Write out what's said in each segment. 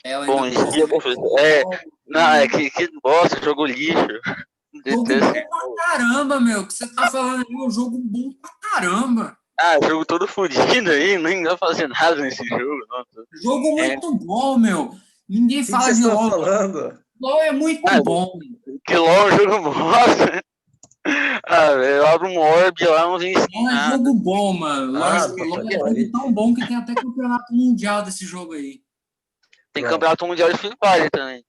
Ela ainda Bom dia, professor. Não, que bosta, jogo lixo. Jogo Detesto esse bom pra jogo. caramba, meu. Que você tá falando aí, um jogo bom pra caramba. Jogo todo fodido aí, nem dá pra fazer nada nesse jogo. Nossa. Jogo muito bom, meu. Ninguém O que fala vocês de estão LOL. falando? LOL é muito bom. Que LOL é um jogo bosta. Velho, eu abro um orb lá, não vem ensinar LOL é nada. jogo bom, mano. Puta LOL que é pariu. jogo tão bom que tem até campeonato mundial desse jogo aí. Tem Pronto. campeonato mundial de Free Fire também.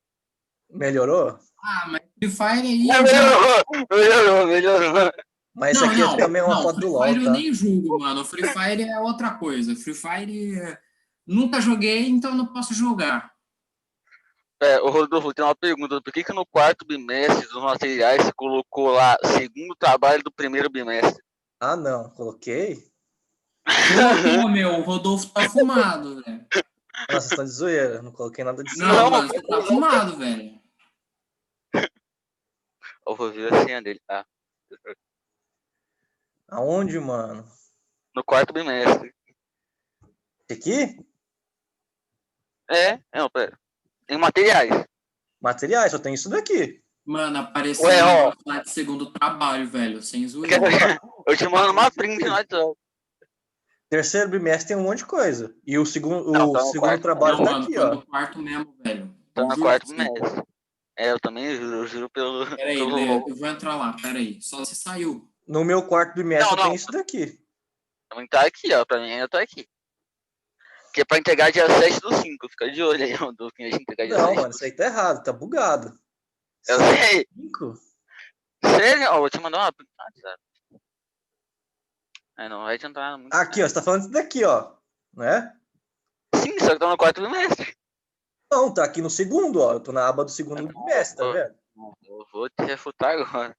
Melhorou? Mas Free Fire aí eu já... Melhorou. Mas isso aqui também é uma foto Free do LoL, Fire eu tá? nem julgo, mano. Free Fire é outra coisa. Free Fire nunca joguei, então não posso julgar. Ô Rodolfo, tem uma pergunta. Por que no quarto bimestre dos materiais você colocou lá segundo trabalho do primeiro bimestre? Ah, não. Coloquei? Colocou, meu. O Rodolfo tá fumado, velho. Nossa, vocês estão de zoeira. Não coloquei nada disso. Não, mano, você tá fumado, velho. Eu vou ver a senha dele, tá? Aonde, mano? No quarto bimestre. Esse aqui? Não, pera. Em materiais. Materiais, só tem isso daqui. Mano, apareceu um Ó. negócio lá de segundo trabalho, velho. Sem zoeira. Eu te mando uma print no WhatsApp. Terceiro bimestre tem um monte de coisa. E o segundo, Não, o tá no segundo quarto. trabalho Não, tá mano, aqui, foi ó. no quarto mesmo, velho. Tá Eu no juro quarto pra você. bimestre. Eu também eu juro pelo. Peraí, pelo... eu vou entrar lá, peraí. Só se saiu. No meu quarto bimestre tem isso daqui. Também tá aqui, ó. Pra mim ainda tá aqui. Que é pra entregar dia 7/5. Fica de olho aí, do que a gente entregar dia 7. Não, mano, isso aí tá errado, tá bugado. Eu sei. 5? Sério? Ó, vou te mandar uma print no WhatsApp. Não vai adiantar nada muito. Aqui, ó, você tá falando isso daqui, ó. Né? Sim, só que tá no quarto bimestre. Não, tá aqui no segundo, ó. Eu tô na aba do segundo bimestre, tá vendo? Eu vou te refutar agora.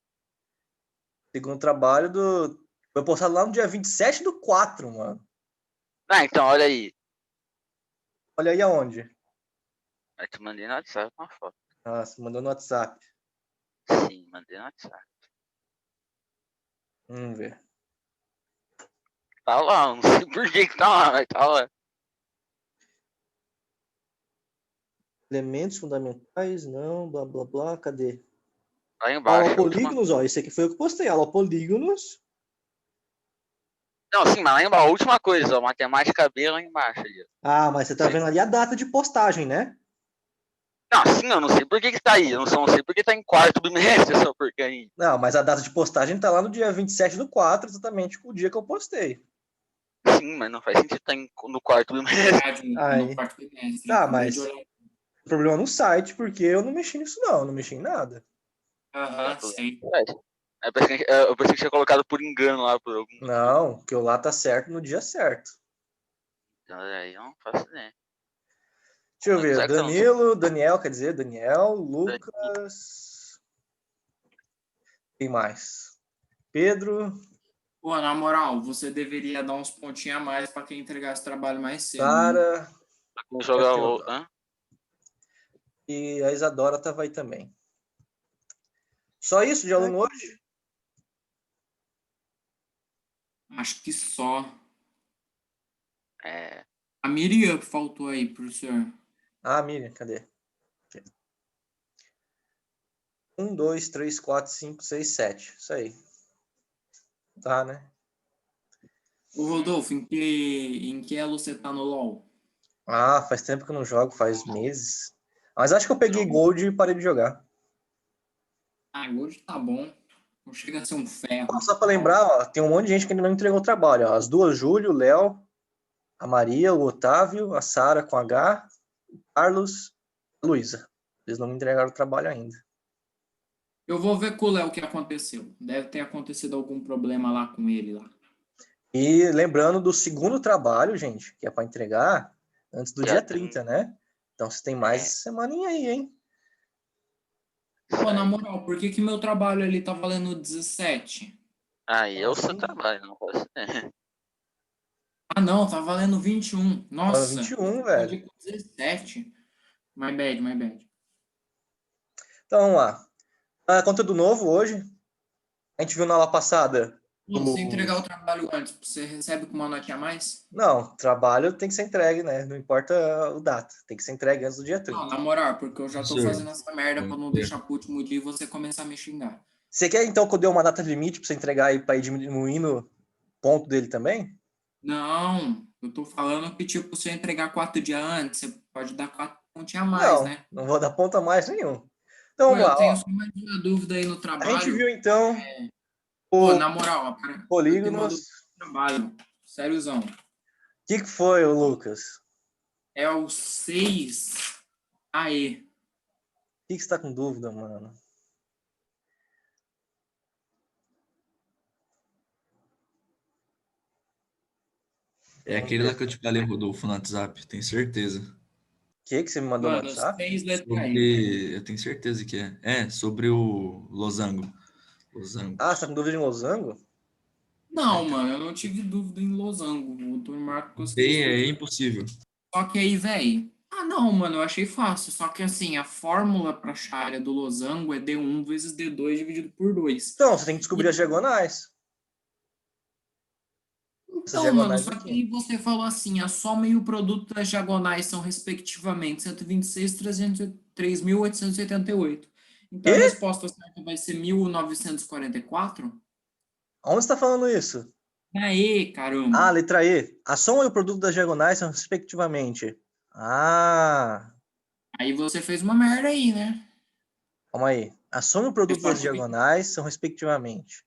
Segundo trabalho do... Foi postado lá no dia 27/4, mano. Então, olha aí. Olha aí aonde. Eu te mandei no WhatsApp uma foto. Ah, você mandou no WhatsApp. Sim, mandei no WhatsApp. Vamos ver. Tá lá, não sei por que tá lá, mas tá lá. Elementos fundamentais, não, blá, blá, blá. Cadê? Lá embaixo. Polígonos, ó. Esse aqui foi o que postei. Polígonos. Não, sim, mas lá embaixo, a última coisa, ó. Matemática B lá embaixo. Ali. Ah, mas você tá vendo ali a data de postagem, né? Não, sim, eu não sei por que tá aí. Eu não sei por que tá em quarto bimestre essa porcaria. Não, mas a data de postagem tá lá no dia 27/4, exatamente o dia que eu postei. Sim, mas não faz sentido estar no quarto bimestre. No quarto bimestre. Tá, mas o problema é no site, porque eu não mexi nisso não mexi em nada. Sim. Eu pensei que tinha colocado por engano lá por algum. Não, que o lá tá certo no dia certo. Então aí eu não faço ideia. Deixa eu ver, Daniel, quer dizer, Daniel, Lucas... Quem mais? Pedro... Pô, na moral, você deveria dar uns pontinhos a mais pra quem entregasse trabalho mais cedo. Sara... Pra quem joga LOL, E a Isadora tava aí também. Só isso de aluno hoje? Acho que só. A Miriam faltou aí, professor. Ah, Miriam, cadê? 1, 2, 3, 4, 5, 6, 7. Isso aí. Tá, né? Ô, Rodolfo, em que elo você tá no LoL? Ah, faz tempo que eu não jogo, faz meses. Mas acho que eu peguei Gold e parei de jogar. Gold tá bom. Não chega a ser um ferro. Só pra lembrar, ó, tem um monte de gente que ainda não entregou o trabalho. Ó. As duas, Júlio, o Léo, a Maria, o Otávio, a Sara com H, o Carlos, a Luísa. Eles não me entregaram o trabalho ainda. Eu vou ver com o Léo o que aconteceu. Deve ter acontecido algum problema lá com ele lá. E lembrando do segundo trabalho, gente, que é para entregar antes do dia 30, né? Então você tem mais semaninha aí, hein? Pô, na moral, por que que meu trabalho ali tá valendo 17? Aí é o seu Assim, trabalho, não pode ser. Ah, não, tá valendo 21. ano Nossa, eu 21, velho. respondi com 17. My bad, my bad. Então, vamos lá. Conteúdo novo hoje. A gente viu na aula passada Pô, se entregar o os... trabalho antes, você recebe com uma notinha a mais? Não, trabalho tem que ser entregue, né? Não importa o data. Tem que ser entregue antes do dia Não, 30. na moral, porque eu já tô Professor, fazendo essa merda pra não é, deixar pro último dia e você começar a me xingar. Você quer, então, que eu dê uma data limite para você entregar aí para ir diminuindo o ponto dele também? Não, eu tô falando que, tipo, se eu entregar 4 dias antes, você pode dar 4 pontinhos a mais, Não, né? não vou dar ponta mais nenhum. Então, Pô, vamos eu lá. tenho Ó. só mais uma dúvida aí no A gente viu, trabalho. então, Pô, o na moral, ó, cara, eu tenho uma polígonos. dúvida no trabalho. Sériozão. O que foi, o Lucas? É o 6AE. O que você está com dúvida, mano? é aquele lá que eu te falei, Rodolfo, no WhatsApp, tenho certeza. O que você me mandou no Mano, WhatsApp? 6 letra E. Sobre. Eu tenho certeza que é. É, sobre o Losango. Ah, você tá Losangos. com dúvida de losango? Não, mano, eu não tive dúvida em losango. O Dr. Marco conseguiu Bem, é explicar. impossível. Só que aí, velho. Ah, não, mano, eu achei fácil. Só que assim, a fórmula pra achar a área do losango é D1 vezes D2 dividido por 2. Então, você tem que E, descobrir as diagonais. Essas então, mano, diagonais só que aqui. aí você falou assim: a soma e o produto das diagonais são, respectivamente, 126 e 3.888. Então a Quê? resposta certa vai ser 1944? Onde você está falando isso? Aê, Ah, caramba! letra E. A soma e o produto das diagonais são respectivamente. Ah, Aí você fez uma merda aí, né? calma aí. A soma e o produto das É diagonais são respectivamente.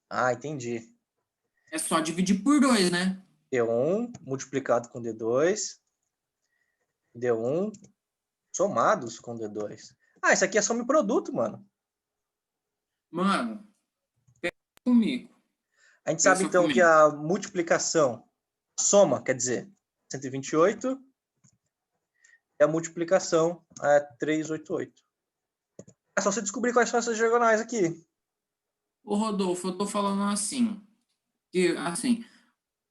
Ah, entendi. só dividir por 2, né? D1 multiplicado com D2. D1 somados com D2. Ah, isso aqui é soma e produto, mano. Mano, comigo. A gente sabe Pensa então que comigo. a multiplicação, soma, quer dizer, 128, e a multiplicação é 388. É só você descobrir quais são essas diagonais aqui. Ô, Rodolfo, eu tô falando assim, que assim,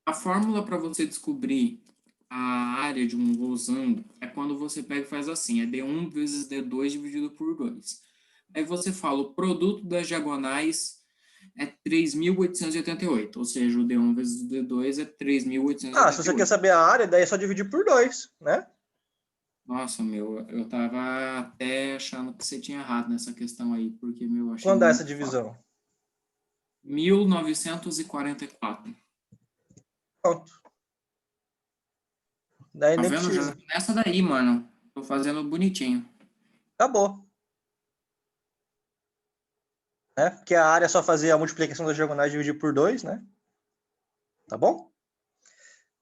a fórmula para você descobrir a área de um losango é quando você pega e faz assim, é D1 vezes D2 dividido por 2. Aí você fala, o produto das diagonais é 3.888, ou seja, o D1 vezes o D2 é Ah, se você quer 3.888. saber a área, daí é só dividir por 2, né? Nossa, meu, eu tava até achando que você tinha errado nessa questão aí, porque, meu, eu achei Quando dá essa muito fácil. divisão? 1944. Pronto. Daí Tá nem vendo? Já precisa. nessa daí, mano. Tô fazendo bonitinho. Acabou. Né? Porque a área é só fazer a multiplicação das diagonais e dividir por 2, né? Tá bom?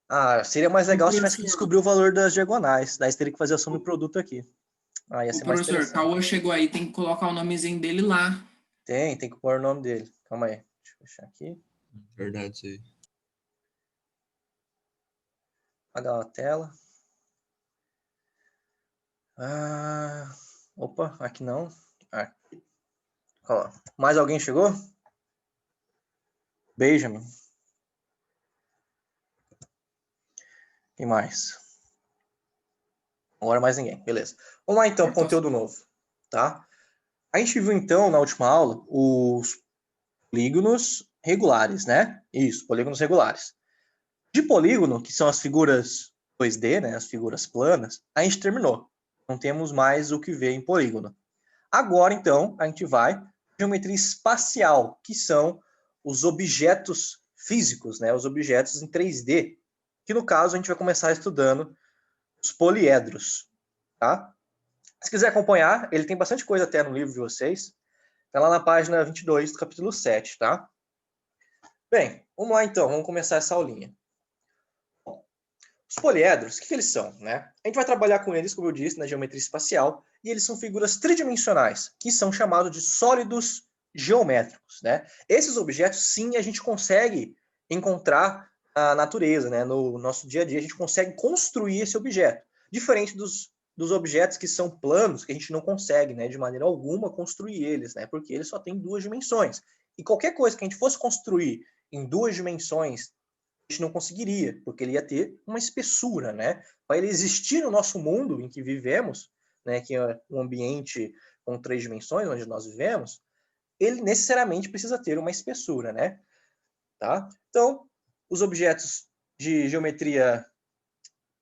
Ah, seria mais O legal se tivesse que professor, descobrir o valor das diagonais. Daí você teria que fazer a soma e produto aqui. Ah, ia o ser mais professor interessante. Cauã chegou aí, tem que colocar o nomezinho dele lá. Tem que pôr o nome dele. Calma aí. Deixa eu fechar aqui. Verdade, isso aí. Apagar a tela. Opa, aqui não. Aqui. Ó, mais alguém chegou? Benjamin. Quem mais? Agora mais ninguém. Beleza. Vamos lá então, Corta conteúdo novo. Tá? A gente viu então na última aula os polígonos regulares, né? Isso, polígonos regulares. De polígono, que são as figuras 2D, né? As figuras planas, a gente terminou. Não temos mais o que ver em polígono. Agora, então, a gente vai para geometria espacial, que são os objetos físicos, né? Os objetos em 3D, que no caso a gente vai começar estudando os poliedros, tá? Se quiser acompanhar, ele tem bastante coisa até no livro de vocês. Tá lá na página 22 do capítulo 7, tá? Bem, vamos lá então, vamos começar essa aulinha. Os poliedros, o que eles são, né? A gente vai trabalhar com eles, como eu disse, na geometria espacial, e eles são figuras tridimensionais, que são chamados de sólidos geométricos, né? Esses objetos, sim, a gente consegue encontrar na natureza, né? No nosso dia a dia, a gente consegue construir esse objeto, diferente dos dos objetos que são planos, que a gente não consegue, né, de maneira alguma, construir eles, né, porque eles só têm 2 dimensões. E qualquer coisa que a gente fosse construir em 2 dimensões, a gente não conseguiria, porque ele ia ter uma espessura, né? Para ele existir no nosso mundo em que vivemos, né, que é um ambiente com 3 dimensões, onde nós vivemos, ele necessariamente precisa ter uma espessura, né? Tá? Então, os objetos de geometria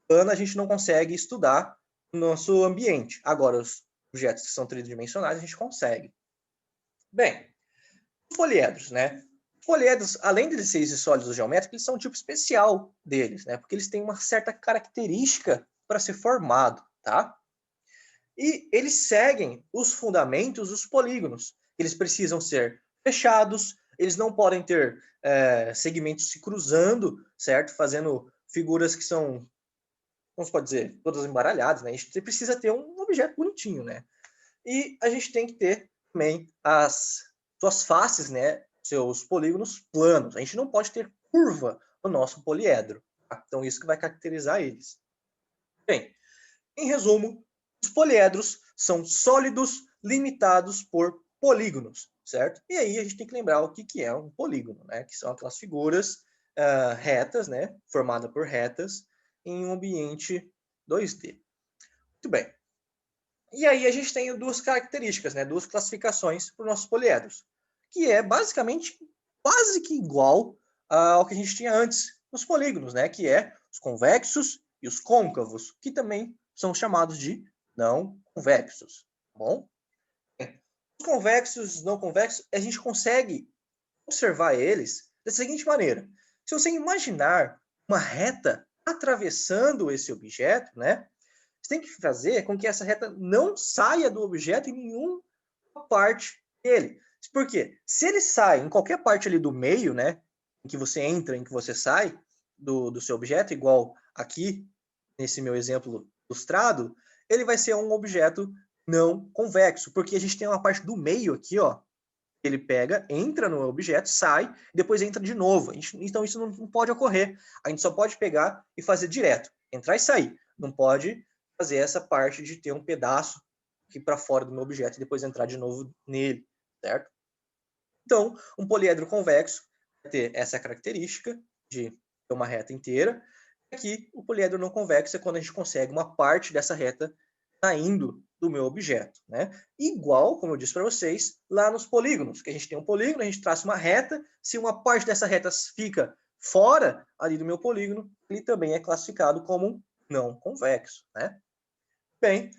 plana a gente não consegue estudar no nosso ambiente. Agora, os objetos que são tridimensionais a gente consegue. Bem, os poliedros, né? Os poliedros, além de serem sólidos geométricos, eles são um tipo especial deles, né? Porque eles têm uma certa característica para ser formado, tá? E eles seguem os fundamentos dos polígonos. Eles precisam ser fechados, eles não podem ter segmentos se cruzando, certo? Fazendo figuras que são, como se pode dizer, todas embaralhadas, né? A gente precisa ter um objeto bonitinho, né? E a gente tem que ter também as suas faces, né? Seus polígonos planos. A gente não pode ter curva no nosso poliedro. Tá? Então, isso que vai caracterizar eles. Bem, em resumo, os poliedros são sólidos limitados por polígonos, certo? E aí a gente tem que lembrar o que é um polígono, né? Que são aquelas figuras retas, né? Formadas por retas em um ambiente 2D. Muito bem. E aí a gente tem 2 características, né? 2 classificações para os nossos poliedros, que é basicamente quase que igual ao que a gente tinha antes nos polígonos, né? Que é os convexos e os côncavos, que também são chamados de não convexos, tá bom? Os convexos e não convexos, a gente consegue observar eles da seguinte maneira. Se você imaginar uma reta atravessando esse objeto, né? Você tem que fazer com que essa reta não saia do objeto em nenhuma parte dele. Por quê? Se ele sai em qualquer parte ali do meio, né? Em que você entra, em que você sai do seu objeto, igual aqui, nesse meu exemplo ilustrado, ele vai ser um objeto não convexo, porque a gente tem uma parte do meio aqui, ó, ele pega, entra no objeto, sai, depois entra de novo. Então isso não pode ocorrer. A gente só pode pegar e fazer direto, entrar e sair. Não pode fazer essa parte de ter um pedaço aqui para fora do meu objeto e depois entrar de novo nele, certo? Então, um poliedro convexo vai ter essa característica de ter uma reta inteira. Aqui, o poliedro não convexo é quando a gente consegue uma parte dessa reta saindo do meu objeto, né? Igual, como eu disse para vocês, lá nos polígonos, que a gente tem um polígono, a gente traça uma reta, se uma parte dessa reta fica fora ali do meu polígono, ele também é classificado como um não convexo, né? Bem,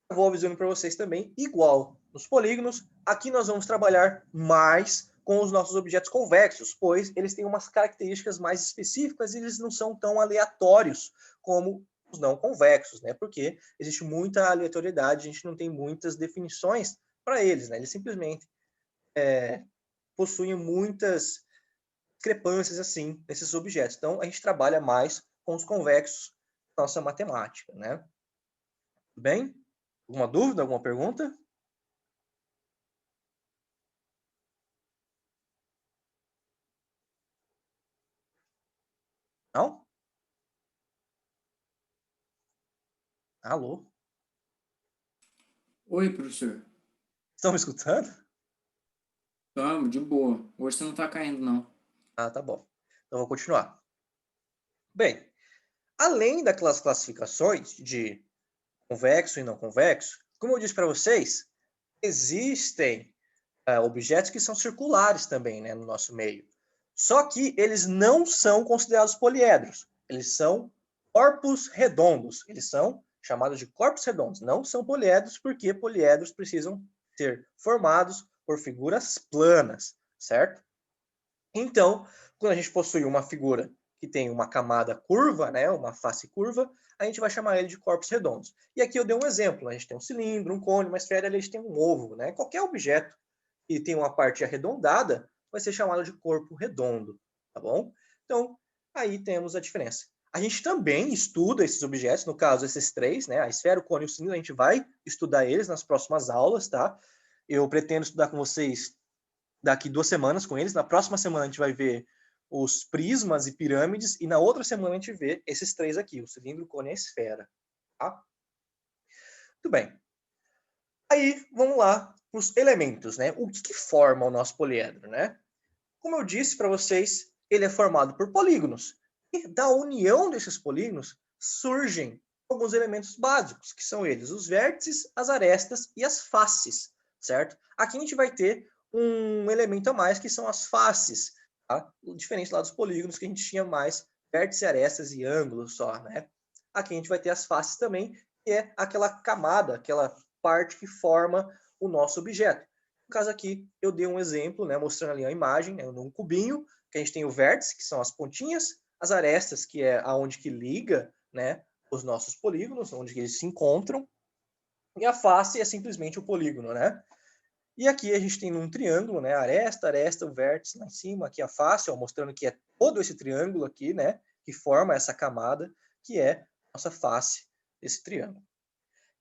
eu vou avisando para vocês também, igual nos polígonos, aqui nós vamos trabalhar mais com os nossos objetos convexos, pois eles têm umas características mais específicas e eles não são tão aleatórios como os não convexos, né? Porque existe muita aleatoriedade, a gente não tem muitas definições para eles, né? Eles simplesmente possuem muitas discrepâncias assim nesses objetos. Então a gente trabalha mais com os convexos na nossa matemática, né? Tudo bem? Alguma dúvida, alguma pergunta? Não? Alô? Oi, professor. Estão me escutando? Tamo, de boa. Hoje você não tá caindo, não. Ah, tá bom. Então vou continuar. Bem, além daquelas classificações de convexo e não convexo, como eu disse para vocês, existem objetos que são circulares também, né, no nosso meio. Só que eles não são considerados poliedros. Eles são corpos redondos. Eles são chamados de corpos redondos. Não são poliedros, porque poliedros precisam ser formados por figuras planas, certo? Então, quando a gente possui uma figura que tem uma camada curva, né, uma face curva, a gente vai chamar ele de corpos redondos. E aqui eu dei um exemplo. A gente tem um cilindro, um cone, uma esfera, a gente tem um ovo, né? Qualquer objeto que tem uma parte arredondada vai ser chamado de corpo redondo, tá bom? Então, aí temos a diferença. A gente também estuda esses objetos, no caso, esses 3, né? A esfera, o cone e o cilindro, a gente vai estudar eles nas próximas aulas, tá? Eu pretendo estudar com vocês daqui 2 semanas com eles. Na próxima semana a gente vai ver os prismas e pirâmides, e na outra semana a gente vê esses 3 aqui, o cilindro, o cone e a esfera, tá? Muito bem. Aí, vamos lá para os elementos, né? O que forma o nosso poliedro, né? Como eu disse para vocês, ele é formado por polígonos. E da união desses polígonos surgem alguns elementos básicos, que são eles, os vértices, as arestas e as faces, certo? Aqui a gente vai ter um elemento a mais, que são as faces, tá? Diferente lá dos polígonos, que a gente tinha mais vértices, arestas e ângulos só, né? Aqui a gente vai ter as faces também, que é aquela camada, aquela parte que forma o nosso objeto. No caso aqui, eu dei um exemplo, né, mostrando ali a imagem, né, num cubinho, que a gente tem o vértice, que são as pontinhas, as arestas, que é aonde que liga, né, os nossos polígonos, onde eles se encontram, e a face é simplesmente o polígono, né? E aqui a gente tem um triângulo, né, aresta, aresta, o vértice lá em cima, aqui a face, ó, mostrando que é todo esse triângulo aqui, né, que forma essa camada, que é a nossa face desse triângulo.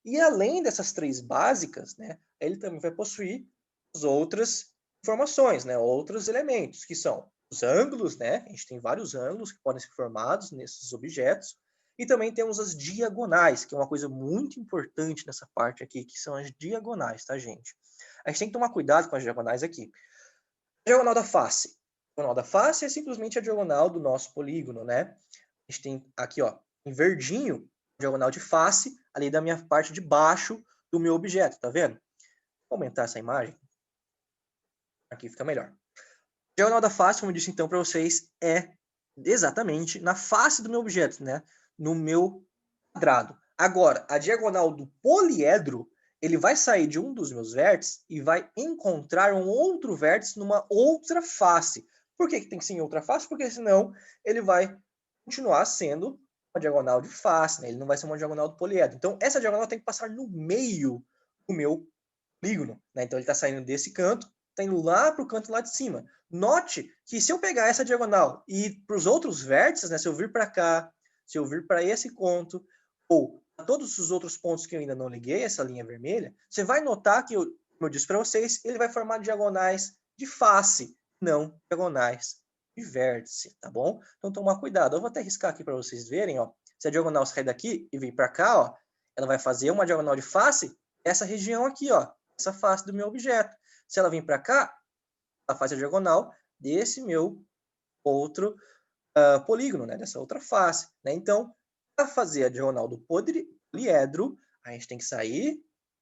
E além dessas três básicas, né, ele também vai possuir as outras informações, né, outros elementos, que são os ângulos, né, a gente tem vários ângulos que podem ser formados nesses objetos, e também temos as diagonais, que é uma coisa muito importante nessa parte aqui, que são as diagonais, tá, gente? A gente tem que tomar cuidado com as diagonais aqui. A diagonal da face. A diagonal da face é simplesmente a diagonal do nosso polígono, né? A gente tem aqui, ó, em verdinho, diagonal de face, ali da minha parte de baixo do meu objeto, tá vendo? Vou aumentar essa imagem. Aqui fica melhor. A diagonal da face, como eu disse então para vocês, é exatamente na face do meu objeto, né? No meu quadrado. Agora, a diagonal do poliedro, ele vai sair de um dos meus vértices e vai encontrar um outro vértice numa outra face. Por que tem que ser em outra face? Porque senão ele vai continuar sendo uma diagonal de face, né? Ele não vai ser uma diagonal do poliedro. Então, essa diagonal tem que passar no meio do meu polígono, né? Então, ele está saindo desse canto, está indo lá para o canto lá de cima. Note que se eu pegar essa diagonal e ir para os outros vértices, né? Se eu vir para cá, se eu vir para esse ponto, ou a todos os outros pontos que eu ainda não liguei, essa linha vermelha, você vai notar que, como eu disse para vocês, ele vai formar diagonais de face, não diagonais de vértice, tá bom? Então, tomar cuidado. Eu vou até riscar aqui para vocês verem, ó. Se a diagonal sair daqui e vir para cá, ó, ela vai fazer uma diagonal de face, essa região aqui, ó, essa face do meu objeto. Se ela vir para cá, ela faz a diagonal desse meu outro polígono, né, dessa outra face, né? Então, para fazer a diagonal do poliedro, a gente tem que sair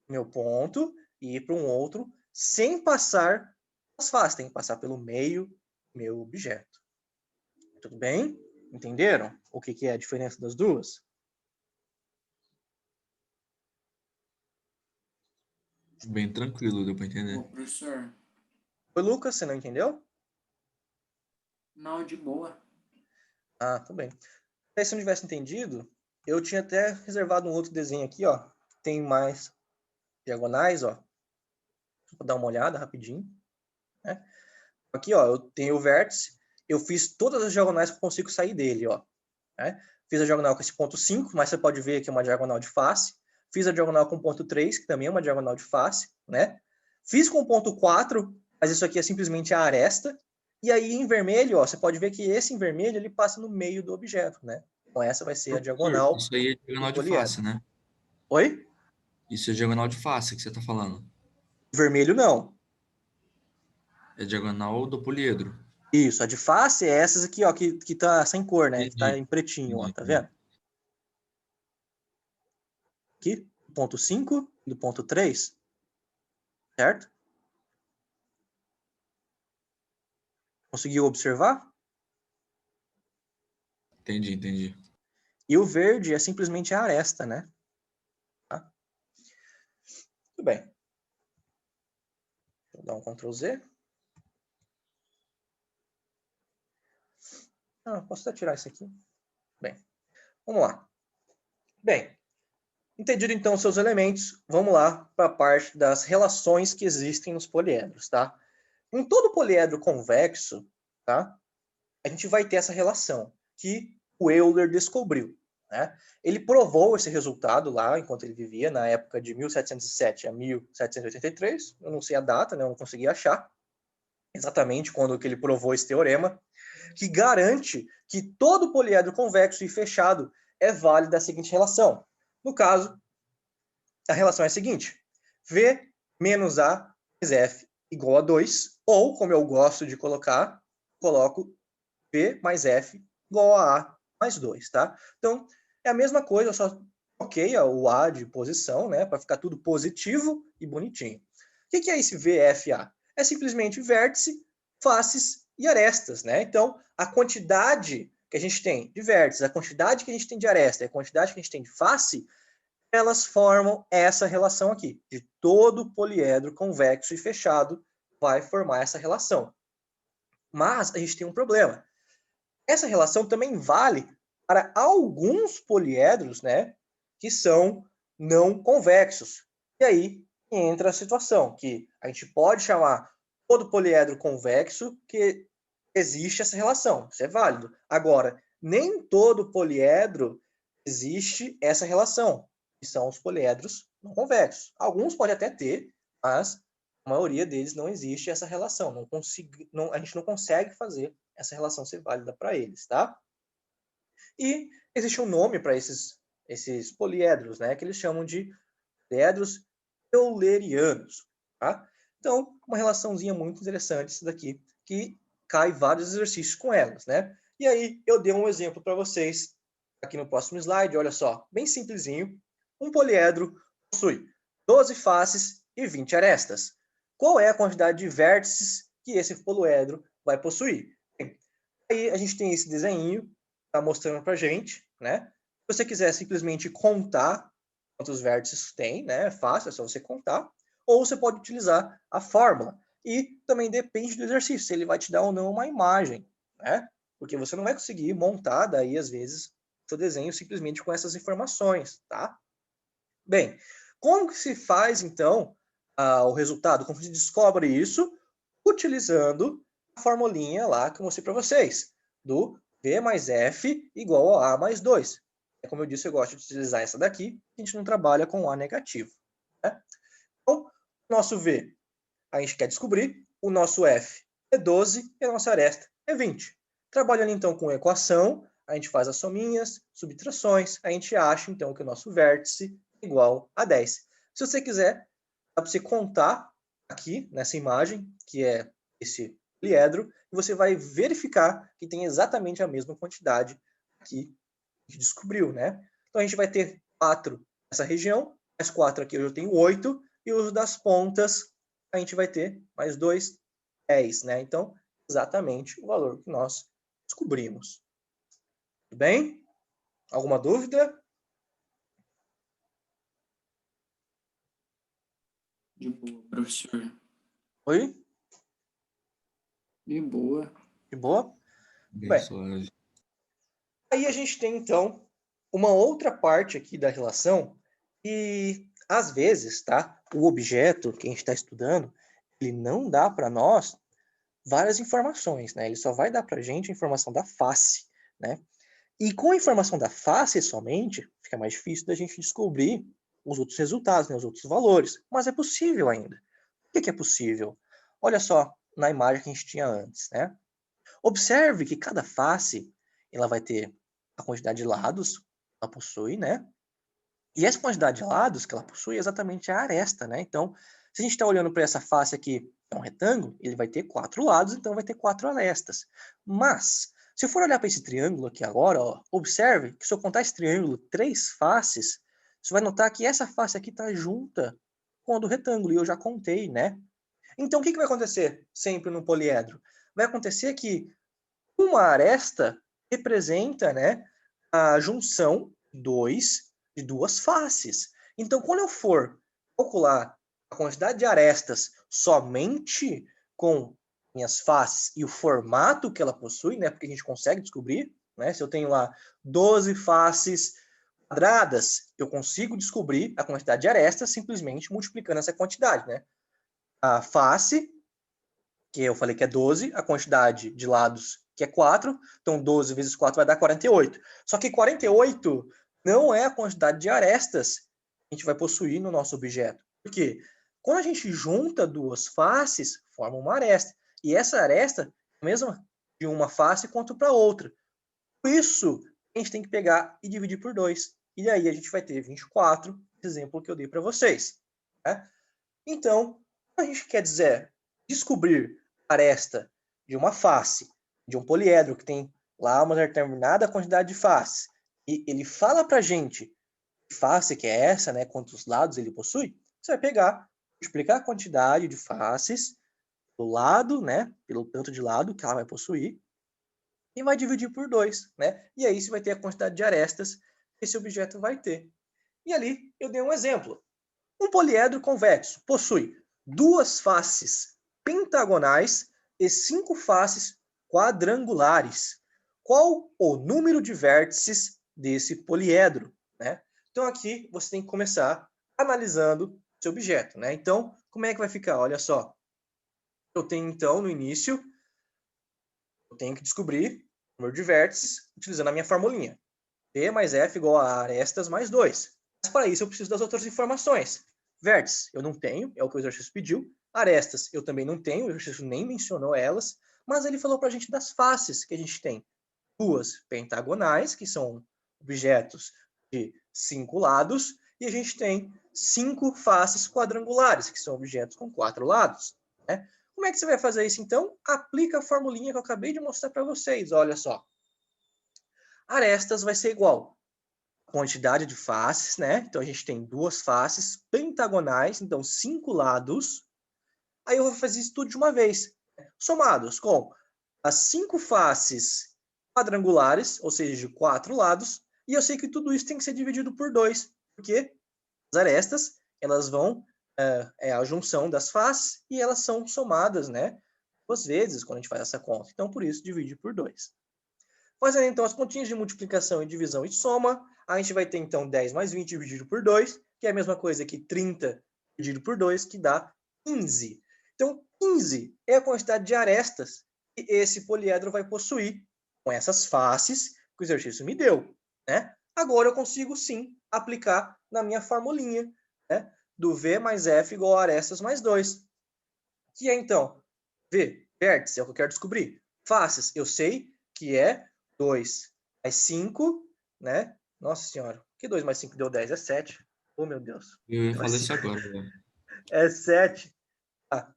do meu ponto e ir para um outro sem passar as faces, tem que passar pelo meio do meu objeto. Tudo bem? Entenderam o que é a diferença das duas? Bem tranquilo, deu para Ô, entender. professor, Oi, Lucas, você não entendeu? não, de boa. Ah, tudo bem. Se eu não tivesse entendido, eu tinha até reservado um outro desenho aqui, ó. Tem mais diagonais, ó. Vou dar uma olhada rapidinho, né? Aqui, ó, eu tenho o vértice, eu fiz todas as diagonais que eu consigo sair dele, ó. Né? Fiz a diagonal com esse ponto 5, mas você pode ver que é uma diagonal de face. Fiz a diagonal com o ponto 3, que também é uma diagonal de face, né? Fiz com o ponto 4, mas isso aqui é simplesmente a aresta. E aí, em vermelho, ó, você pode ver que esse em vermelho, ele passa no meio do objeto, né? Então, essa vai ser a Professor, diagonal isso aí é do diagonal de poliedro. face, né? Oi? Isso é diagonal de face que você está falando. Vermelho, não. É diagonal do poliedro. Isso, a de face é essas aqui, ó, que tá sem cor, né? Que tá Entendi, em pretinho, ó, entendi, tá entendi. vendo? Aqui, do ponto 5 e do ponto 3, certo? Conseguiu observar? Entendi, entendi. E o verde é simplesmente a aresta, né? Tá? Tudo bem. Vou dar um Ctrl Z. Ah, posso até tirar isso aqui. Bem, vamos lá. Bem, entendido então os seus elementos, vamos lá para a parte das relações que existem nos poliedros, tá? Em todo poliedro convexo, tá? A gente vai ter essa relação que o Euler descobriu, né? Ele provou esse resultado lá enquanto ele vivia, na época de 1707 a 1783. Eu não sei a data, né? Eu não consegui achar exatamente quando que ele provou esse teorema, que garante que todo poliedro convexo e fechado é válido da seguinte relação. No caso, a relação é a seguinte: V menos A mais F igual a 2, ou, como eu gosto de colocar, coloco V mais F igual a mais 2, tá? Então, é a mesma coisa, eu só troquei o A de posição, né, para ficar tudo positivo e bonitinho. O que é esse VFA? É simplesmente vértice, faces e arestas, né? Então, a quantidade que a gente tem de vértices, a quantidade que a gente tem de aresta e a quantidade que a gente tem de face, elas formam essa relação aqui. De todo poliedro convexo e fechado vai formar essa relação. Mas a gente tem um problema. Essa relação também vale para alguns poliedros, né, que são não convexos. E aí entra a situação que a gente pode chamar todo poliedro convexo que existe essa relação. Isso é válido. Agora, nem todo poliedro existe essa relação, que são os poliedros não convexos. Alguns podem até ter, mas a maioria deles não existe essa relação. A gente não consegue fazer essa relação ser válida para eles, tá? E existe um nome para esses poliedros, né? Que eles chamam de poliedros eulerianos, tá? Então, uma relaçãozinha muito interessante isso daqui, que cai vários exercícios com elas, né? E aí, eu dei um exemplo para vocês aqui no próximo slide, olha só, bem simplesinho. Um poliedro possui 12 faces e 20 arestas. Qual é a quantidade de vértices que esse poliedro vai possuir? Aí a gente tem esse desenho, tá mostrando pra gente, né? Se você quiser simplesmente contar quantos vértices tem, né? É fácil, é só você contar. Ou você pode utilizar a fórmula. E também depende do exercício, se ele vai te dar ou não uma imagem, né? Porque você não vai conseguir montar, daí, às vezes, seu desenho simplesmente com essas informações, tá? Bem, como que se faz, então, o resultado? Como se descobre isso? Utilizando a formulinha lá que eu mostrei para vocês, do V mais F igual a A mais 2. Como eu disse, eu gosto de utilizar essa daqui, a gente não trabalha com A negativo, né? Então, nosso V, a gente quer descobrir, o nosso F é 12 e a nossa aresta é 20. Trabalhando, então, com a equação, a gente faz as sominhas, subtrações, a gente acha, então, que o nosso vértice é igual a 10. Se você quiser, dá para você contar aqui, nessa imagem, que é esse poliedro, e você vai verificar que tem exatamente a mesma quantidade que a gente descobriu, né? Então, a gente vai ter 4 nessa região, mais 4 aqui, eu tenho 8, e os das pontas, a gente vai ter mais 2, 10, né? Então, exatamente o valor que nós descobrimos. Tudo bem? Alguma dúvida? De boa, professor. Oi? De boa. De boa? Bem Bem, suave. aí a gente tem, então, uma outra parte aqui da relação e, às vezes, tá? O objeto que a gente está estudando, ele não dá para nós várias informações, né? Ele só vai dar para a gente a informação da face, né? E com a informação da face somente, fica mais difícil da gente descobrir os outros resultados, né? Os outros valores. Mas é possível ainda. Por que é possível? Olha só na imagem que a gente tinha antes, né? Observe que cada face ela vai ter a quantidade de lados que ela possui, né? E essa quantidade de lados que ela possui é exatamente a aresta, né? Então, se a gente está olhando para essa face aqui, é um retângulo, ele vai ter 4 lados, então vai ter 4 arestas. Mas, se eu for olhar para esse triângulo aqui agora, ó, observe que se eu contar esse triângulo 3 faces, você vai notar que essa face aqui está junta com a do retângulo, e eu já contei, né? Então, o que vai acontecer sempre no poliedro? Vai acontecer que uma aresta representa, né, a junção de duas faces. Então, quando eu for calcular a quantidade de arestas somente com minhas faces e o formato que ela possui, né, porque a gente consegue descobrir, né, se eu tenho lá 12 faces quadradas, eu consigo descobrir a quantidade de arestas simplesmente multiplicando essa quantidade, né? A face, que eu falei que é 12, a quantidade de lados, que é 4, então 12 vezes 4 vai dar 48. Só que 48 não é a quantidade de arestas que a gente vai possuir no nosso objeto. Por quê? Quando a gente junta duas faces, forma uma aresta. E essa aresta é a mesma de uma face quanto para outra. Por isso, a gente tem que pegar e dividir por 2. E aí a gente vai ter 24 exemplo que eu dei para vocês. Né? Então, a gente quer dizer descobrir a aresta de uma face, de um poliedro que tem lá uma determinada quantidade de faces, e ele fala para a gente que face que é essa, né, quantos lados ele possui, você vai pegar, multiplicar a quantidade de faces pelo lado, né, pelo tanto de lado que ela vai possuir, e vai dividir por 2, né? E aí você vai ter a quantidade de arestas que esse objeto vai ter. E ali eu dei um exemplo. Um poliedro convexo possui 2 faces pentagonais e 5 faces quadrangulares. Qual o número de vértices desse poliedro? Né? Então aqui você tem que começar analisando esse objeto. Né? Então, como é que vai ficar? Olha só. Eu tenho então no início, eu tenho que descobrir o número de vértices utilizando a minha formulinha. P mais F igual a arestas mais 2. Mas para isso eu preciso das outras informações. Vértices eu não tenho, é o que o exercício pediu. Arestas eu também não tenho, o exercício nem mencionou elas. Mas ele falou para a gente das faces que a gente tem. 2 pentagonais, que são objetos de 5 lados. E a gente tem 5 faces quadrangulares, que são objetos com 4 lados. Né? Como é que você vai fazer isso, então? Aplica a formulinha que eu acabei de mostrar para vocês. Olha só. Arestas vai ser igual a quantidade de faces, né? Então, a gente tem 2 faces pentagonais, então 5 lados. Aí eu vou fazer isso tudo de uma vez, somados com as 5 faces quadrangulares, ou seja, de 4 lados. E eu sei que tudo isso tem que ser dividido por 2, porque as arestas, elas vão, é a junção das faces, e elas são somadas, né? 2 vezes quando a gente faz essa conta. Então, por isso, divide por 2. Fazendo, então, as continhas de multiplicação e divisão e soma, a gente vai ter, então, 10 mais 20 dividido por 2, que é a mesma coisa que 30 dividido por 2, que dá 15. Então, 15 é a quantidade de arestas que esse poliedro vai possuir com essas faces que o exercício me deu. Né? Agora eu consigo, sim, aplicar na minha formulinha, né? Do V mais F igual a arestas mais 2. Que é, então, V, vértice, é o que eu quero descobrir. Faces, eu sei que é 2 mais 5, né? Nossa senhora, que 2 mais 5 deu 10? É 7. Oh, meu Deus. Eu ia falar isso agora, velho. É 7. Ah,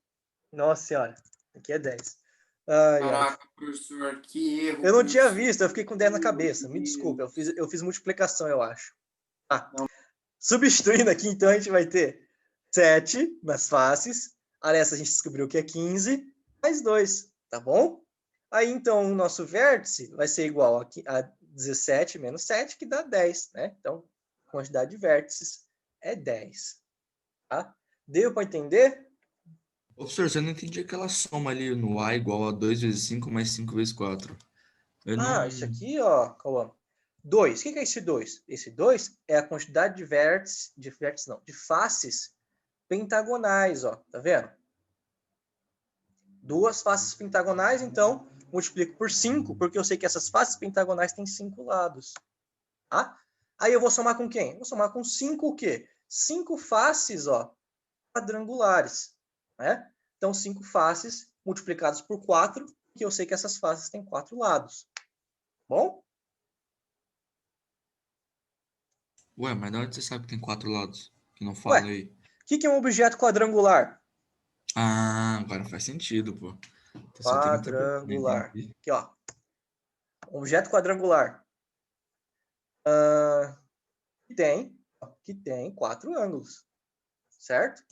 nossa senhora, aqui é 10. Ai, ai. Caraca, professor, que erro, Eu não tinha professor. visto, eu fiquei com 10 na cabeça. Me desculpa, eu fiz multiplicação, eu acho. Ah, substituindo aqui, então, a gente vai ter 7 nas faces. Nessa a gente descobriu que é 15, mais 2, tá bom? Aí, então, o nosso vértice vai ser igual a 17 menos 7, que dá 10, né? Então, a quantidade de vértices é 10, tá? Deu para entender? Ô, professor, você não entendi aquela soma ali no A igual a 2 vezes 5 mais 5 vezes 4. Eu não... Isso aqui, ó, Cauã. 2. O que é esse 2? Esse 2 é a quantidade de vértices, de faces pentagonais, ó. Tá vendo? 2 faces pentagonais, então, multiplico por 5, porque eu sei que essas faces pentagonais têm 5 lados. Tá? Aí eu vou somar com quem? Vou somar com 5 o quê? 5 faces, ó, quadrangulares. Né? Então, 5 faces multiplicadas por 4, que eu sei que essas faces têm 4 lados. Bom? Ué, mas de onde você sabe que tem 4 lados? Que não Ué, fala aí. o que é um objeto quadrangular? Ah, agora faz sentido, pô. Tá só tem outra pergunta Quadrangular. aqui. Aqui, ó. Um objeto quadrangular. Que tem 4 ângulos. Certo?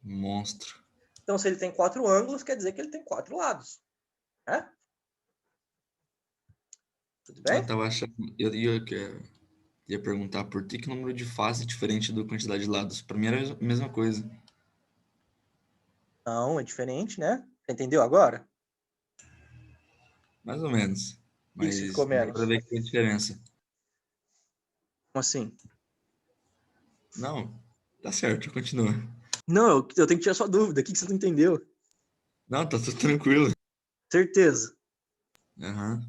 Monstro. Então, se ele tem 4 ângulos, quer dizer que ele tem 4 lados. Né? Tudo bem? Eu tava achando. Ia perguntar por que o número de faces é diferente da quantidade de lados. Pra mim era a mesma coisa. Não, é diferente, né? Entendeu agora? Mais ou menos. Isso, ficou Mas dá pra menos. ver que tem diferença. Como assim? Não, tá certo, continua. Não, eu tenho que tirar sua dúvida. O que você não entendeu? Não, tá tudo tranquilo. Certeza. Aham.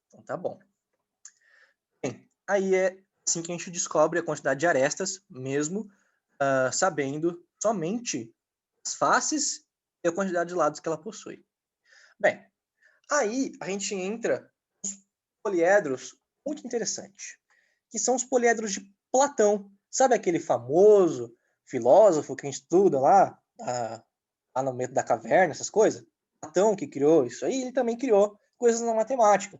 Então tá bom. Bem, aí é assim que a gente descobre a quantidade de arestas, mesmo sabendo somente as faces e a quantidade de lados que ela possui. Bem, aí a gente entra nos poliedros muito interessantes, que são os poliedros de Platão. Sabe aquele famoso filósofo que a gente estuda lá no meio da caverna, essas coisas? Platão, que criou isso aí, ele também criou coisas na matemática.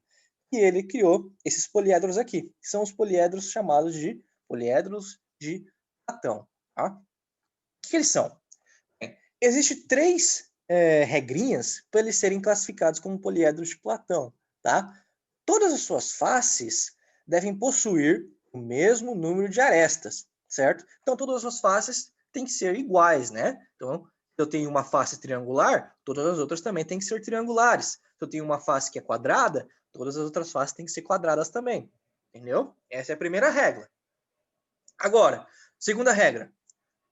E ele criou esses poliedros aqui, que são os poliedros chamados de poliedros de Platão. Tá? O que eles são? Existem 3 regrinhas para eles serem classificados como poliedros de Platão. Tá? Todas as suas faces devem possuir o mesmo número de arestas, certo? Então, todas as suas faces têm que ser iguais, né? Então, se eu tenho uma face triangular, todas as outras também têm que ser triangulares. Se eu tenho uma face que é quadrada, todas as outras faces têm que ser quadradas também. Entendeu? Essa é a primeira regra. Agora, segunda regra.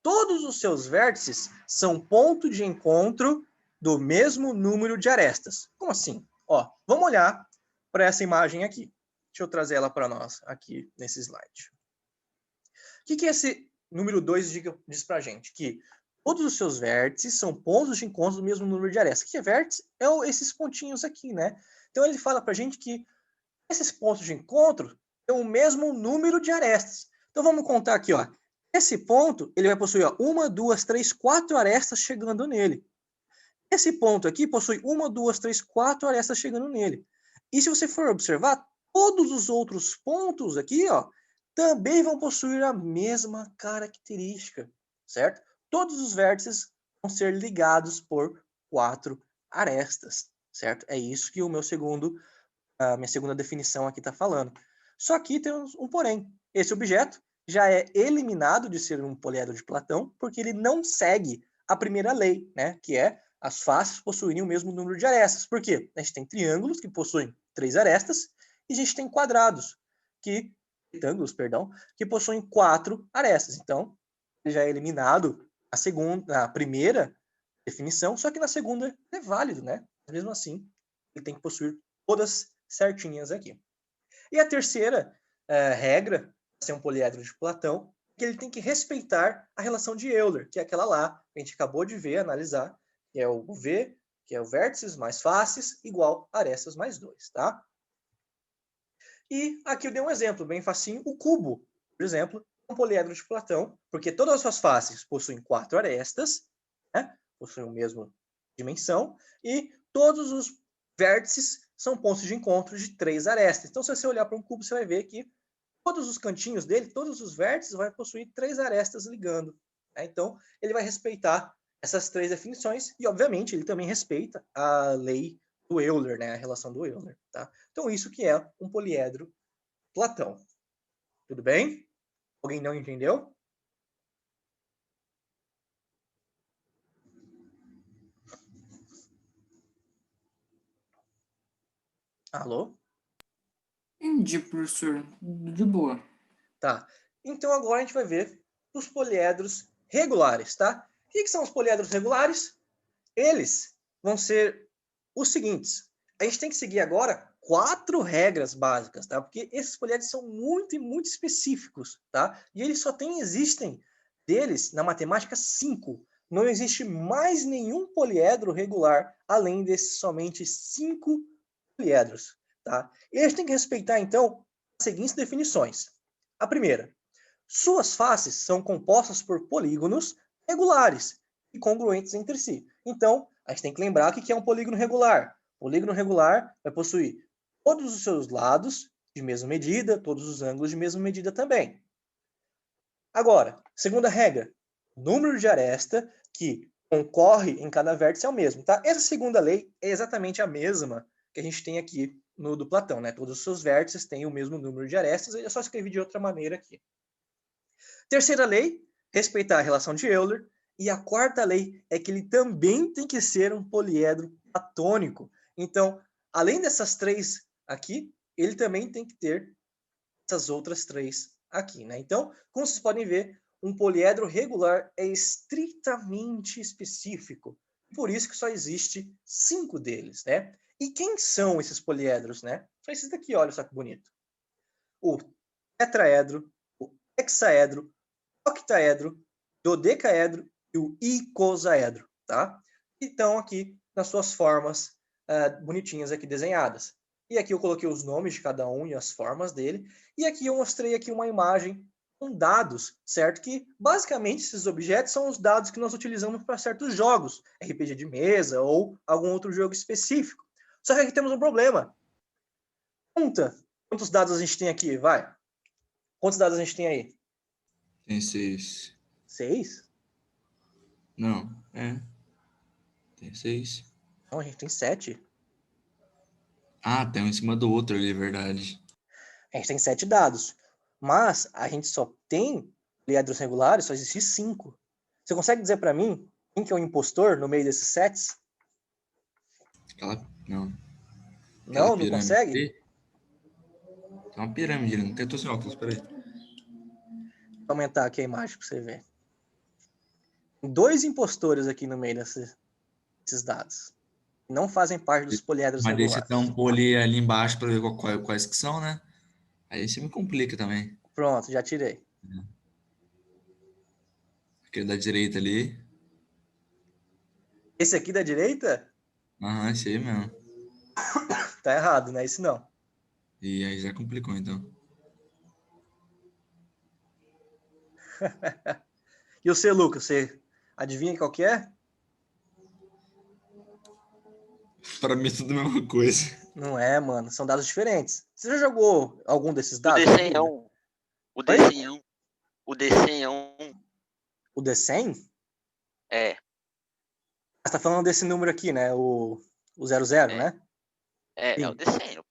Todos os seus vértices são ponto de encontro do mesmo número de arestas. Como assim? Ó, vamos olhar para essa imagem aqui. Deixa eu trazer ela para nós aqui nesse slide. O que esse número 2 diz para a gente? Que todos os seus vértices são pontos de encontro do mesmo número de arestas. O que é vértice? É esses pontinhos aqui, né? Então ele fala para a gente que esses pontos de encontro têm o mesmo número de arestas. Então vamos contar aqui, ó. Esse ponto, ele vai possuir 1, 2, 3, 4 arestas chegando nele. Esse ponto aqui possui 1, 2, 3, 4 arestas chegando nele. E se você for observar, todos os outros pontos aqui, ó, também vão possuir a mesma característica, certo? Todos os vértices vão ser ligados por 4 arestas, certo? É isso que a minha segunda definição aqui está falando. Só que tem um porém. Esse objeto já é eliminado de ser um poliedro de Platão, porque ele não segue a primeira lei, né? Que é as faces possuírem o mesmo número de arestas. Por quê? A gente tem triângulos que possuem 3 arestas e a gente tem retângulos, que possuem 4 arestas. Então, ele já é eliminado na primeira definição, só que na segunda é válido, né? Mas mesmo assim, ele tem que possuir todas certinhas aqui. E a terceira regra, para ser um poliedro de Platão, é que ele tem que respeitar a relação de Euler, que é aquela lá que a gente acabou de ver, analisar, que é o V, que é o vértices mais faces, igual arestas mais 2, tá? E aqui eu dei um exemplo bem facinho, o cubo, por exemplo, é um poliedro de Platão, porque todas as suas faces possuem 4 arestas, né? Possuem a mesma dimensão, e todos os vértices são pontos de encontro de 3 arestas. Então, se você olhar para um cubo, você vai ver que todos os cantinhos dele, todos os vértices, vai possuir 3 arestas ligando. Né? Então, ele vai respeitar essas 3 definições e, obviamente, ele também respeita a lei do Euler, né? A relação do Euler. Tá? Então, isso que é um poliedro Platão. Tudo bem? Alguém não entendeu? Alô? Entendi, professor. De boa. Tá. Então agora a gente vai ver os poliedros regulares, tá? O que são os poliedros regulares? Eles vão ser os seguintes. A gente tem que seguir agora 4 regras básicas, tá? Porque esses poliedros são muito e muito específicos, tá? E eles existem deles na matemática 5. Não existe mais nenhum poliedro regular além desses somente 5 poliedros, tá? E a gente tem que respeitar então as seguintes definições. A primeira, suas faces são compostas por polígonos regulares e congruentes entre si. Então, a gente tem que lembrar o que é um polígono regular. O polígono regular vai possuir todos os seus lados de mesma medida, todos os ângulos de mesma medida também. Agora, segunda regra, o número de aresta que concorre em cada vértice é o mesmo, tá? Essa segunda lei é exatamente a mesma que a gente tem aqui no do Platão, né? Todos os seus vértices têm o mesmo número de arestas, eu só escrevi de outra maneira aqui. Terceira lei, respeitar a relação de Euler. E a quarta lei é que ele também tem que ser um poliedro platônico. Então, além dessas 3 aqui, ele também tem que ter essas outras 3 aqui, né? Então, como vocês podem ver, um poliedro regular é estritamente específico. Por isso que só existe 5 deles, né? E quem são esses poliedros, né? São esses daqui, olha só que bonito. O tetraedro, o hexaedro, octaedro, dodecaedro e o icosaedro, tá? Então, aqui nas suas formas bonitinhas aqui desenhadas. E aqui eu coloquei os nomes de cada um e as formas dele. E aqui eu mostrei aqui uma imagem são dados, certo? Que, basicamente, esses objetos são os dados que nós utilizamos para certos jogos, RPG de mesa ou algum outro jogo específico. Só que aqui temos um problema. Conta quantos dados a gente tem aqui, vai. Quantos dados a gente tem aí? Tem 6. 6? Não, tem 6. Não, a gente tem 7. Ah, tem um em cima do outro ali, verdade. A gente tem 7 dados. Mas a gente só tem poliedros regulares, só existe 5. Você consegue dizer para mim quem que é o impostor no meio desses sets? Não. Não consegue? Ali. Tem uma pirâmide ali, não tem sem óculos, peraí. Vou aumentar aqui a imagem para você ver. Tem 2 impostores aqui no meio desses dados. Não fazem parte dos poliedros Mas regulares. deixa então pôr ali embaixo para ver quais que são, né? Aí você me complica também. Pronto, já tirei. Aquele da direita ali. Esse aqui da direita? Aham, esse aí mesmo. Tá errado, né? Esse não. E aí já complicou, então. E o seu, Lucas, você adivinha qual que é? Para mim é tudo a mesma coisa. Não é, mano. São dados diferentes. Você já jogou algum desses O dados? D100 é um. O D100 é um. O D100 é um. O D100? É. Você tá falando desse número aqui, né? O 00, né? É o D100.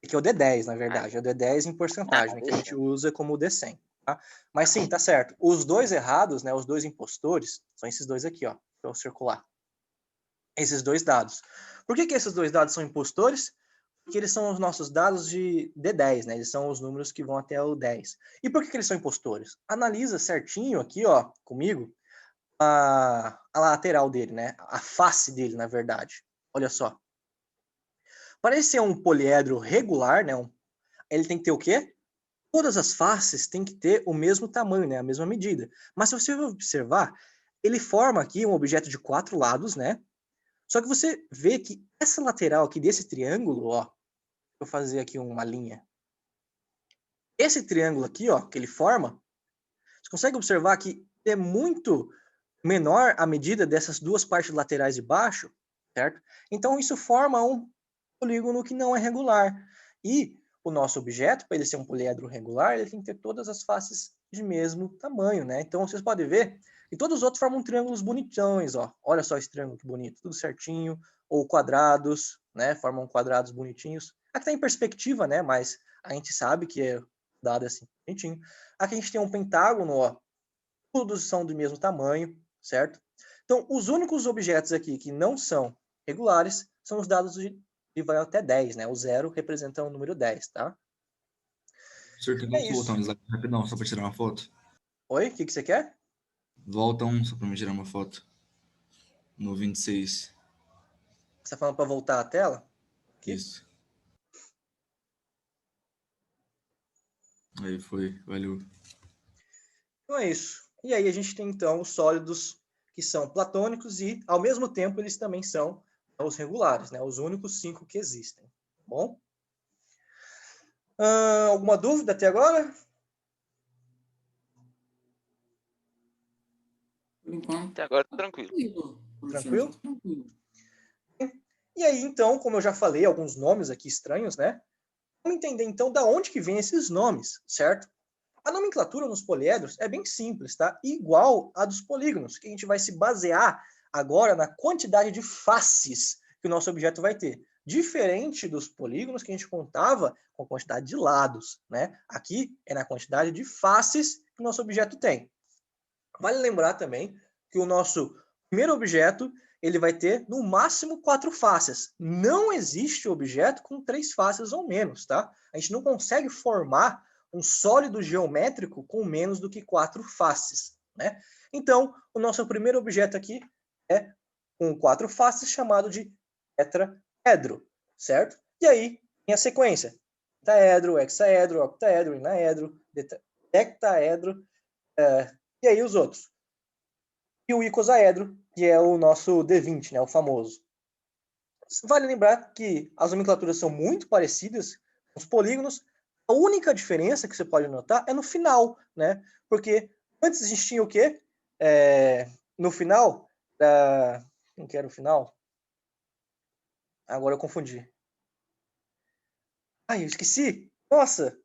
Que é o D10, na verdade. É o D10 em porcentagem, né, que a gente usa como o D100. Tá? Mas sim, tá certo. Os 2 errados, né? Os 2 impostores, são esses 2 aqui, ó. Pra eu circular. Esses 2 dados. Por que esses 2 dados são impostores? Porque eles são os nossos dados de D10, né? Eles são os números que vão até o 10. E por que eles são impostores? Analisa certinho aqui, ó, comigo, a lateral dele, né? A face dele, na verdade. Olha só. Para ele ser um poliedro regular, né? Ele tem que ter o quê? Todas as faces têm que ter o mesmo tamanho, né? A mesma medida. Mas se você observar, ele forma aqui um objeto de 4 lados, né? Só que você vê que essa lateral aqui desse triângulo, ó, vou fazer aqui uma linha. Esse triângulo aqui, ó, que ele forma, você consegue observar que é muito menor a medida dessas 2 partes laterais de baixo, certo? Então isso forma um polígono que não é regular. E o nosso objeto, para ele ser um poliedro regular, ele tem que ter todas as faces de mesmo tamanho, né? Então vocês podem ver que todos os outros formam triângulos bonitões, ó. Olha só esse triângulo que bonito, tudo certinho, ou quadrados, né? Formam quadrados bonitinhos. Aqui tá em perspectiva, né? Mas a gente sabe que é dado assim, bonitinho. Aqui a gente tem um pentágono, ó. Todos são do mesmo tamanho, certo? Então, os únicos objetos aqui que não são regulares são os dados de vai até 10, né? O 0 representa o número 10, tá? O senhor tem como voltar isso. um slide rapidão, só para tirar uma foto? Oi, o que você quer? Volta um, só para me tirar uma foto. No 26. Você tá falando para voltar a tela? Aqui? Isso. Aí foi, valeu. Então é isso. E aí a gente tem, então, os sólidos que são platônicos e, ao mesmo tempo, eles também são os regulares, né? Os únicos 5 que existem. Tá bom? Alguma dúvida até agora? Por enquanto, Até agora tá tranquilo. Tranquilo? E aí, então, como eu já falei, alguns nomes aqui estranhos, né? Vamos entender, então, da onde que vêm esses nomes, certo? A nomenclatura nos poliedros é bem simples, tá? Igual a dos polígonos, que a gente vai se basear agora na quantidade de faces que o nosso objeto vai ter. Diferente dos polígonos que a gente contava com a quantidade de lados, né? Aqui é na quantidade de faces que o nosso objeto tem. Vale lembrar também que o nosso primeiro objeto ele vai ter no máximo 4 faces. Não existe objeto com 3 faces ou menos, tá? A gente não consegue formar um sólido geométrico com menos do que 4 faces, né? Então, o nosso primeiro objeto aqui é com 4 faces, chamado de tetraedro, certo? E aí, tem a sequência. Heptaedro, hexaedro, octaedro, inaedro, dectaedro, e aí os outros. E o icosaedro, que é o nosso D20, né, o famoso. Vale lembrar que as nomenclaturas são muito parecidas com os polígonos, A única diferença que você pode notar é no final, né? Porque antes a gente tinha o quê? No final da... Não quero o final. Agora eu confundi. Ai, eu esqueci. Nossa!